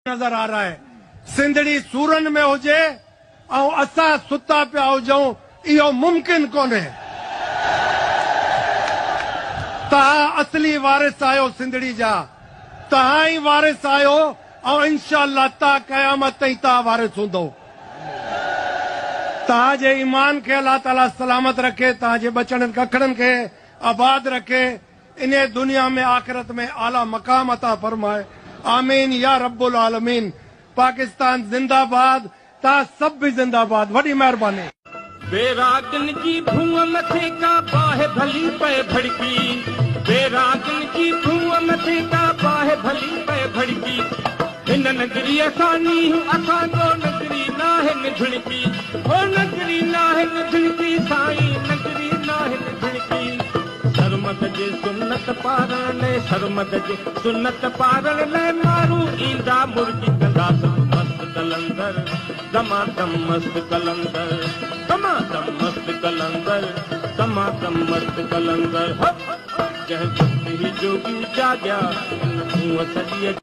नजर आ रहा है। सिंधड़ी सूरन में हुजे और असा सुता पिया हुजूं, इहो मुमकिन कोन्हे। तहां असली वारिस आयो सिंधड़ी जा, तहां ही वारिस आयो और इंशाअल्लाह ता क़यामत ताईं तहां वारिस हूंदो। तहां जे ईमान खे अल्लाह ताला सलामत रखे, तहां जे बचड़नि कखड़नि खे आबाद रखे, इन दुनिया में आखिरत में आला मकाम अता फरमाए। आमीन या रब्बुल आलमीन। पाकिस्तान जिंदाबाद, तहां सब भी जिंदाबाद। वडी मेहरबानी। बेरागन की भूअ मथे का बाहे भली पे भड़की, बेरागन की भूअ मथे का बाहे भली पे भड़की। हिन नगरी असानी असांजो नगरी नाहे निझड़की, हो नगरी नाहे निझड़की, साईं नगरी नाहे निझड़की। सरमद जे सुन्नत पारण ले, सरमद जे सुन्नत पारण ले मारू ईंदा मुर्गी कंदा सब मस्त कलंदर, दमादम मस्त कलंदर, दमादम मस्त कलंदर, दमादम मस्त कलंदर। जह ही जोगी जाग्या इन सॼीअ